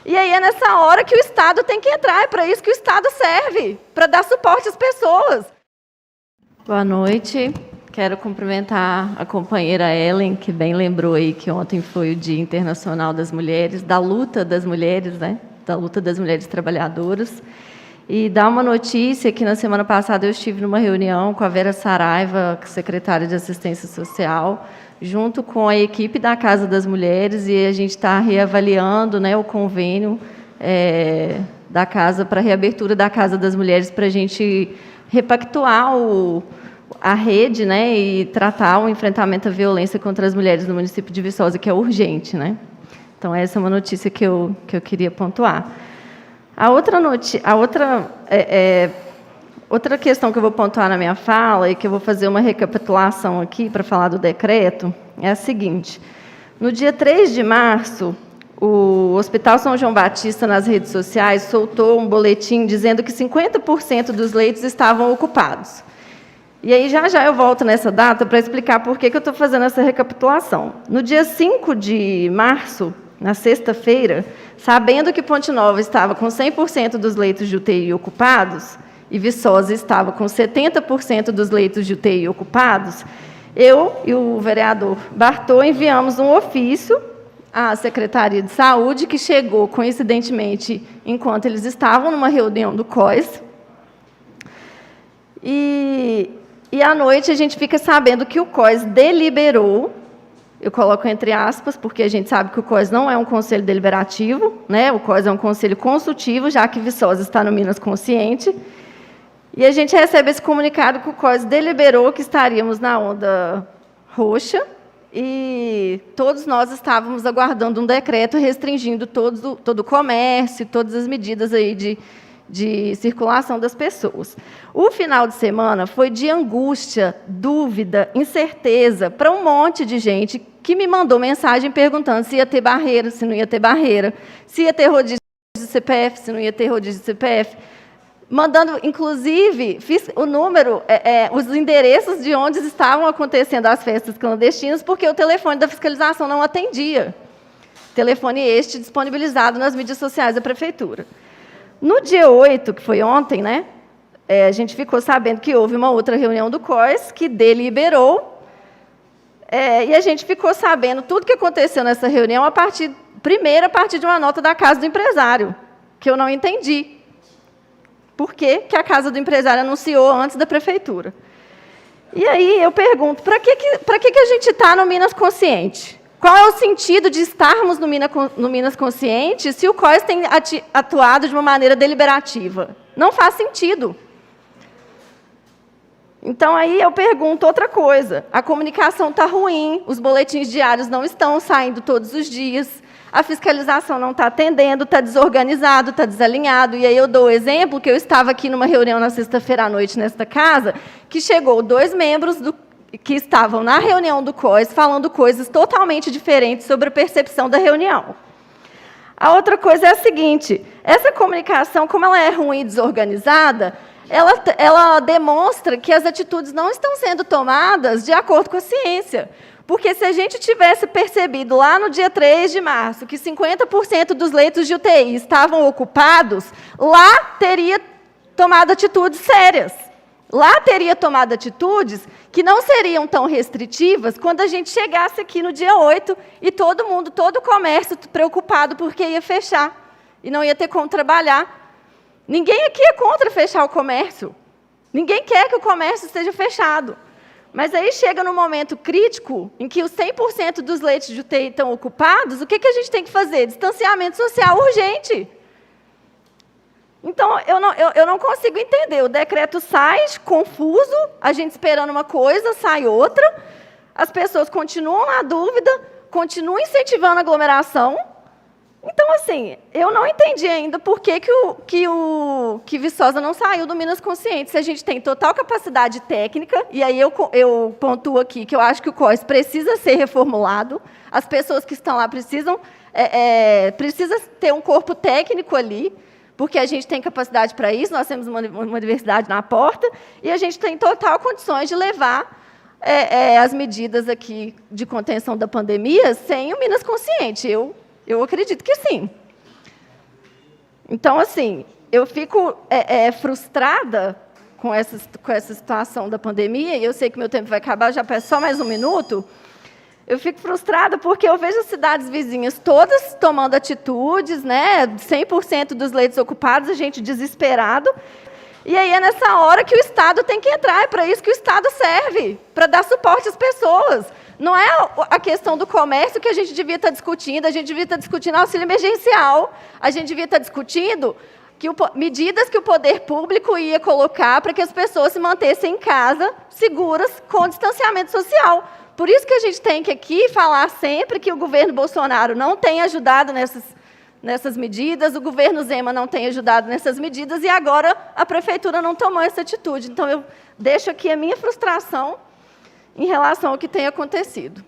E aí é nessa hora que o Estado tem que entrar, é para isso que o Estado serve, para dar suporte às pessoas. Boa noite. Quero cumprimentar a companheira Ellen, que bem lembrou aí que ontem foi o Dia Internacional das Mulheres, da luta das mulheres, né? Da luta das mulheres trabalhadoras. E dar uma notícia que na semana passada eu estive numa reunião com a Vera Saraiva, secretária de Assistência Social, junto com a equipe da Casa das Mulheres, e a gente está reavaliando, né, o convênio da Casa, para a reabertura da Casa das Mulheres, para a gente repactuar a rede, né, e tratar o enfrentamento à violência contra as mulheres no município de Viçosa, que é urgente, né? Então, essa é uma notícia que eu queria pontuar. Outra questão que eu vou pontuar na minha fala, e que eu vou fazer uma recapitulação aqui para falar do decreto, é a seguinte. No dia 3 de março, o Hospital São João Batista, nas redes sociais, soltou um boletim dizendo que 50% dos leitos estavam ocupados. E aí, já eu volto nessa data para explicar por que eu estou fazendo essa recapitulação. No dia 5 de março, na sexta-feira, sabendo que Ponte Nova estava com 100% dos leitos de UTI ocupados, e Viçosa estava com 70% dos leitos de UTI ocupados, eu e o vereador Bartô enviamos um ofício à Secretaria de Saúde, que chegou, coincidentemente, enquanto eles estavam numa reunião do COIS. E à noite a gente fica sabendo que o COIS deliberou, eu coloco entre aspas, porque a gente sabe que o COIS não é um conselho deliberativo, né? O COIS é um conselho consultivo, já que Viçosa está no Minas Consciente. E a gente recebe esse comunicado que o COIS deliberou que estaríamos na onda roxa, e todos nós estávamos aguardando um decreto restringindo todo o comércio, todas as medidas aí de circulação das pessoas. O final de semana foi de angústia, dúvida, incerteza para um monte de gente que me mandou mensagem perguntando se ia ter barreira, se não ia ter barreira, se ia ter rodízio de CPF, se não ia ter rodízio de CPF. Mandando, inclusive, o número, os endereços de onde estavam acontecendo as festas clandestinas, porque o telefone da fiscalização não atendia. Telefone este disponibilizado nas mídias sociais da Prefeitura. No dia 8, que foi ontem, né, a gente ficou sabendo que houve uma outra reunião do COIS, que deliberou, e a gente ficou sabendo tudo que aconteceu nessa reunião a partir de uma nota da Casa do Empresário, que eu não entendi. Por que a Casa do Empresário anunciou antes da Prefeitura? E aí eu pergunto, para que a gente está no Minas Consciente? Qual é o sentido de estarmos no Minas Consciente se o COIS tem atuado de uma maneira deliberativa? Não faz sentido. Então, aí eu pergunto outra coisa. A comunicação está ruim, os boletins diários não estão saindo todos os dias, a fiscalização não está atendendo, está desorganizado, está desalinhado. E aí eu dou o exemplo que eu estava aqui numa reunião na sexta-feira à noite nesta casa, que chegou 2 membros que estavam na reunião do COIS falando coisas totalmente diferentes sobre a percepção da reunião. A outra coisa é a seguinte, essa comunicação, como ela é ruim e desorganizada, ela demonstra que as atitudes não estão sendo tomadas de acordo com a ciência. Porque se a gente tivesse percebido lá no dia 3 de março que 50% dos leitos de UTI estavam ocupados, lá teria tomado atitudes sérias. Lá teria tomado atitudes que não seriam tão restritivas quando a gente chegasse aqui no dia 8 e todo o comércio preocupado porque ia fechar e não ia ter como trabalhar. Ninguém aqui é contra fechar o comércio. Ninguém quer que o comércio esteja fechado. Mas aí chega num momento crítico em que os 100% dos leitos de UTI estão ocupados, o que a gente tem que fazer? Distanciamento social urgente. Então, eu não consigo entender. O decreto sai confuso, a gente esperando uma coisa, sai outra, as pessoas continuam na dúvida, continuam incentivando a aglomeração. Então, assim, eu não entendi ainda por que Viçosa não saiu do Minas Consciente, se a gente tem total capacidade técnica, e aí eu pontuo aqui que eu acho que o COIS precisa ser reformulado, as pessoas que estão lá precisam ter um corpo técnico ali, porque a gente tem capacidade para isso, nós temos uma universidade na porta, e a gente tem total condições de levar as medidas aqui de contenção da pandemia sem o Minas Consciente. Eu acredito que sim. Então, assim, eu fico frustrada com essa situação da pandemia, e eu sei que meu tempo vai acabar, eu já peço só mais um minuto. Eu fico frustrada porque eu vejo as cidades vizinhas todas tomando atitudes, né? 100% dos leitos ocupados, a gente desesperado. E aí é nessa hora que o Estado tem que entrar, é para isso que o Estado serve, para dar suporte às pessoas. Não é a questão do comércio que a gente devia estar discutindo, a gente devia estar discutindo auxílio emergencial, a gente devia estar discutindo medidas que o poder público ia colocar para que as pessoas se mantessem em casa, seguras, com distanciamento social. Por isso que a gente tem que aqui falar sempre que o governo Bolsonaro não tem ajudado nessas medidas, o governo Zema não tem ajudado nessas medidas e agora a prefeitura não tomou essa atitude. Então, eu deixo aqui a minha frustração em relação ao que tem acontecido.